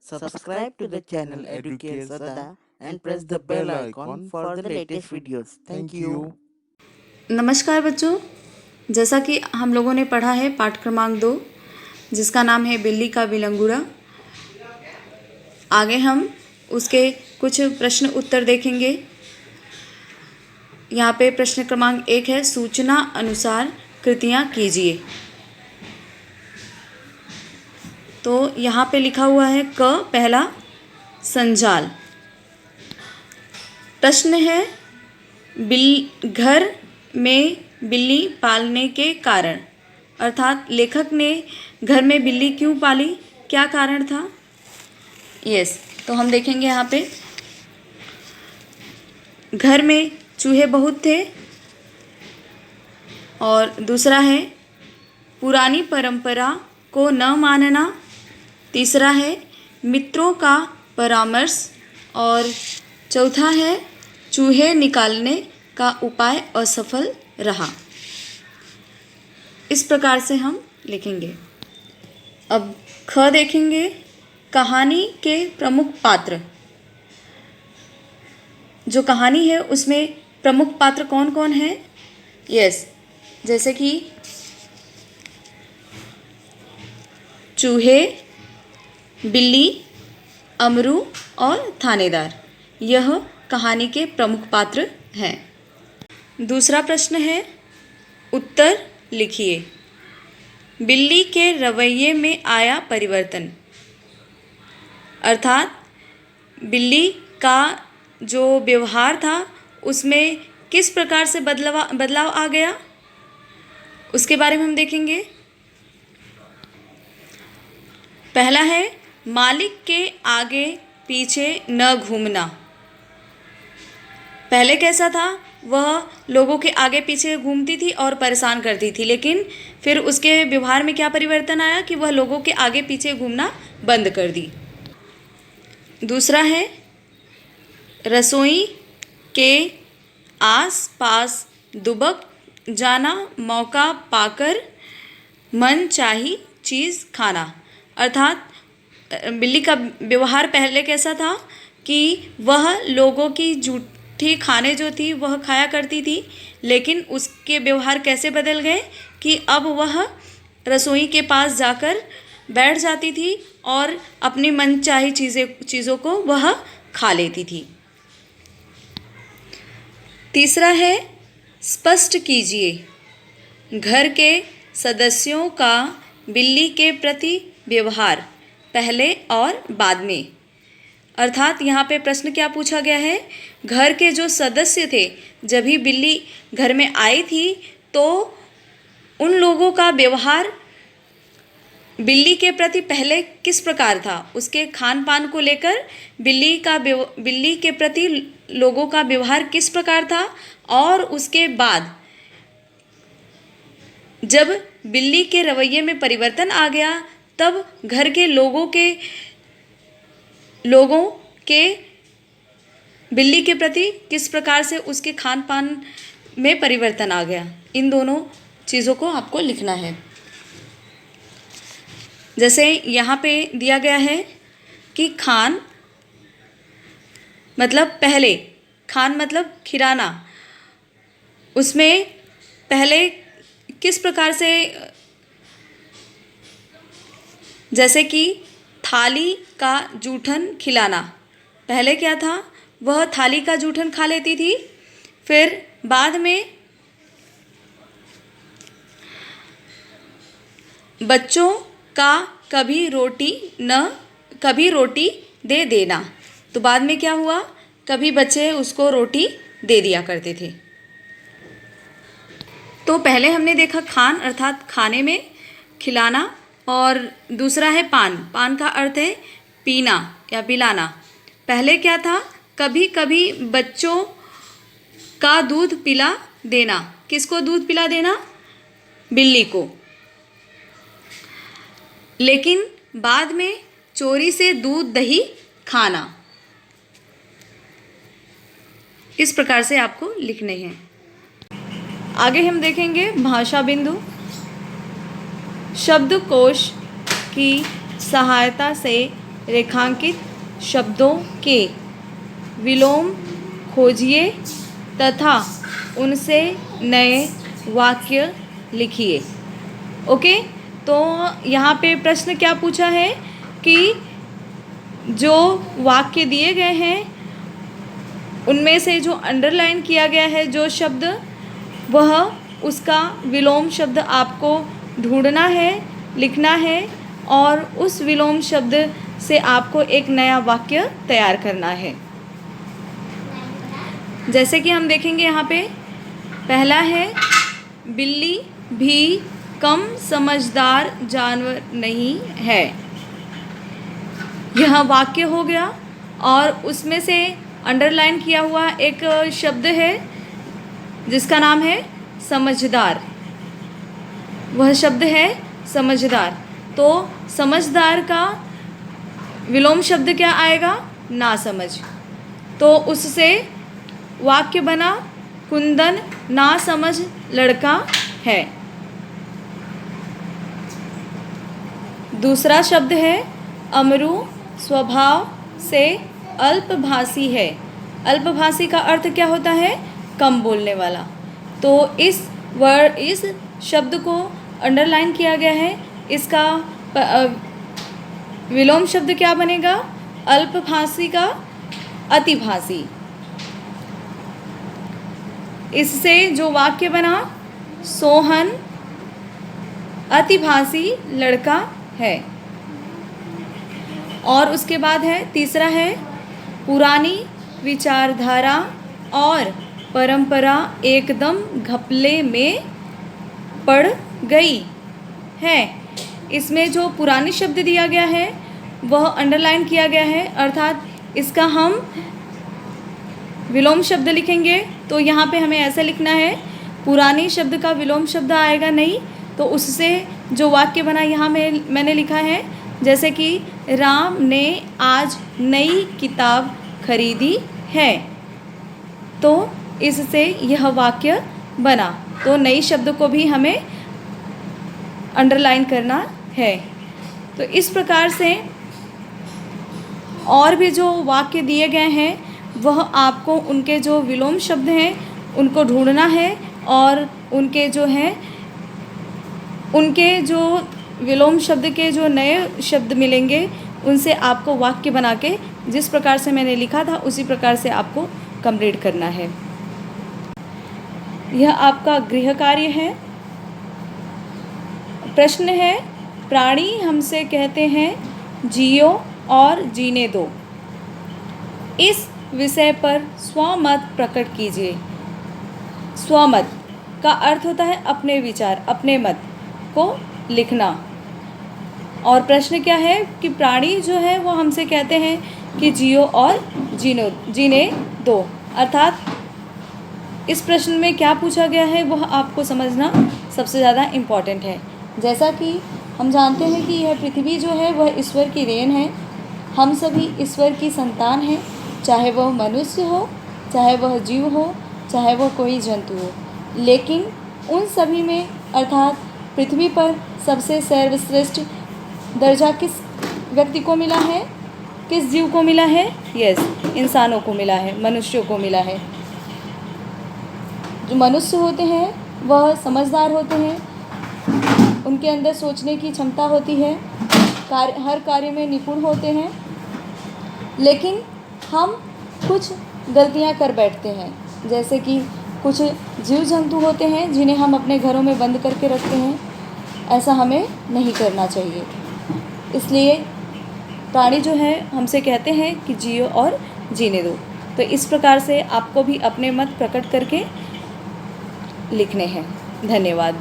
Subscribe to the channel Educate Sada and press the bell icon for the latest videos. Thank you. नमस्कार बच्चों, जैसा कि हम लोगों ने पढ़ा है पाठ क्रमांक 2 जिसका नाम है बिल्ली का बिलंगुरा। आगे हम उसके कुछ प्रश्न उत्तर देखेंगे। यहाँ पे प्रश्न क्रमांक 1 है, सूचना अनुसार कृतियाँ कीजिए। तो यहाँ पे लिखा हुआ है क पहला संजाल। प्रश्न है, घर में बिल्ली पालने के कारण, अर्थात लेखक ने घर में बिल्ली क्यों पाली, क्या कारण था। तो हम देखेंगे यहाँ पे घर में चूहे बहुत थे, और दूसरा है पुरानी परंपरा को न मानना, तीसरा है मित्रों का परामर्श, और चौथा है चूहे निकालने का उपाय असफल रहा। इस प्रकार से हम लिखेंगे। अब ख देखेंगे, कहानी के प्रमुख पात्र। जो कहानी है उसमें प्रमुख पात्र कौन कौन है। जैसे कि चूहे, बिल्ली, अमरू और थानेदार, यह कहानी के प्रमुख पात्र हैं। दूसरा प्रश्न है, उत्तर लिखिए। बिल्ली के रवैये में आया परिवर्तन, अर्थात बिल्ली का जो व्यवहार था उसमें किस प्रकार से बदलाव आ गया, उसके बारे में हम देखेंगे। पहला है, मालिक के आगे पीछे न घूमना। पहले कैसा था, वह लोगों के आगे पीछे घूमती थी और परेशान करती थी, लेकिन फिर उसके व्यवहार में क्या परिवर्तन आया कि वह लोगों के आगे पीछे घूमना बंद कर दी। दूसरा है, रसोई के आस पास दुबक जाना, मौका पाकर मनचाही चीज़ खाना। अर्थात बिल्ली का व्यवहार पहले कैसा था कि वह लोगों की जूठी खाने जो थी वह खाया करती थी, लेकिन उसके व्यवहार कैसे बदल गए कि अब वह रसोई के पास जाकर बैठ जाती थी और अपनी मनचाही चीज़ों को वह खा लेती थी। तीसरा है, स्पष्ट कीजिए घर के सदस्यों का बिल्ली के प्रति व्यवहार पहले और बाद में। अर्थात यहाँ पे प्रश्न क्या पूछा गया है, घर के जो सदस्य थे, जब भी बिल्ली घर में आई थी तो उन लोगों का व्यवहार बिल्ली के प्रति पहले किस प्रकार था, उसके खान पान को लेकर बिल्ली के प्रति लोगों का व्यवहार किस प्रकार था, और उसके बाद जब बिल्ली के रवैये में परिवर्तन आ गया तब घर के लोगों के बिल्ली के प्रति किस प्रकार से उसके खान पान में परिवर्तन आ गया। इन दोनों चीज़ों को आपको लिखना है। जैसे यहाँ पे दिया गया है कि खान मतलब पहले, खान मतलब खिलाना, उसमें पहले किस प्रकार से, जैसे कि थाली का जूठन खिलाना। पहले क्या था, वह थाली का जूठन खा लेती थी, फिर बाद में बच्चों का कभी रोटी दे देना। तो बाद में क्या हुआ, कभी बच्चे उसको रोटी दे दिया करते थे। तो पहले हमने देखा खान अर्थात खाने में खिलाना, और दूसरा है पान का अर्थ है पीना या पिलाना। पहले क्या था, कभी कभी बच्चों का दूध पिला देना। किसको दूध पिला देना, बिल्ली को। लेकिन बाद में चोरी से दूध दही खाना। इस प्रकार से आपको लिखने हैं। आगे हम देखेंगे भाषा बिंदु। शब्दकोश की सहायता से रेखांकित शब्दों के विलोम खोजिए तथा उनसे नए वाक्य लिखिए। ओके, तो यहाँ पे प्रश्न क्या पूछा है कि जो वाक्य दिए गए हैं उनमें से जो अंडरलाइन किया गया है जो शब्द, वह उसका विलोम शब्द आपको ढूंढना है, लिखना है और उस विलोम शब्द से आपको एक नया वाक्य तैयार करना है। जैसे कि हम देखेंगे यहाँ पे पहला है, बिल्ली भी कम समझदार जानवर नहीं है। यह वाक्य हो गया और उसमें से अंडरलाइन किया हुआ एक शब्द है जिसका नाम है समझदार। वह शब्द है समझदार। तो समझदार का विलोम शब्द क्या आएगा? नासमझ। तो उससे वाक्य बना, कुंदन नासमझ लड़का है। दूसरा शब्द है, अमरू स्वभाव से अल्पभाषी है। अल्पभाषी का अर्थ क्या होता है? कम बोलने वाला। तो इस शब्द को अंडरलाइन किया गया है। इसका विलोम शब्द क्या बनेगा? अल्पभाषी का अतिभाषी। इससे जो वाक्य बना, सोहन अतिभाषी लड़का है। और उसके बाद है तीसरा है, पुरानी विचारधारा और परंपरा एकदम घपले में पड़ गई है। इसमें जो पुरानी शब्द दिया गया है वह अंडरलाइन किया गया है, अर्थात इसका हम विलोम शब्द लिखेंगे तो यहाँ पे हमें ऐसा लिखना है, पुरानी शब्द का विलोम शब्द आएगा नहीं, तो उससे जो वाक्य बना यहाँ मैंने लिखा है, जैसे कि राम ने आज नई किताब खरीदी है। तो इससे यह वाक्य बना। तो नई शब्द को भी हमें अंडरलाइन करना है। तो इस प्रकार से और भी जो वाक्य दिए गए हैं वह आपको उनके जो विलोम शब्द हैं उनको ढूंढना है और उनके जो विलोम शब्द के जो नए शब्द मिलेंगे उनसे आपको वाक्य बना के जिस प्रकार से मैंने लिखा था उसी प्रकार से आपको कंप्लीट करना है। यह आपका गृह कार्य है। प्रश्न है, प्राणी हमसे कहते हैं जियो और जीने दो। इस विषय पर स्वमत प्रकट कीजिए। स्वमत का अर्थ होता है अपने विचार, अपने मत को लिखना। और प्रश्न क्या है कि प्राणी जो है वो हमसे कहते हैं कि जियो और जीने दो, अर्थात इस प्रश्न में क्या पूछा गया है वह आपको समझना सबसे ज़्यादा इम्पॉर्टेंट है। जैसा कि हम जानते हैं कि यह पृथ्वी जो है वह ईश्वर की देन है। हम सभी ईश्वर की संतान हैं, चाहे वह मनुष्य हो, चाहे वह जीव हो, चाहे वह कोई जंतु हो। लेकिन उन सभी में अर्थात पृथ्वी पर सबसे सर्वश्रेष्ठ दर्जा किस व्यक्ति को मिला है? किस जीव को मिला है? यस, इंसानों को मिला है, मनुष्यों को मिला है। जो मनुष्य होते हैं वह समझदार होते हैं, उनके अंदर सोचने की क्षमता होती है, हर कार्य में निपुण होते हैं। लेकिन हम कुछ गलतियां कर बैठते हैं, जैसे कि कुछ जीव जंतु होते हैं जिन्हें हम अपने घरों में बंद करके रखते हैं। ऐसा हमें नहीं करना चाहिए। इसलिए प्राणी जो है हमसे कहते हैं कि जियो और जीने दो। तो इस प्रकार से आपको भी अपने मत प्रकट करके लिखने हैं। धन्यवाद।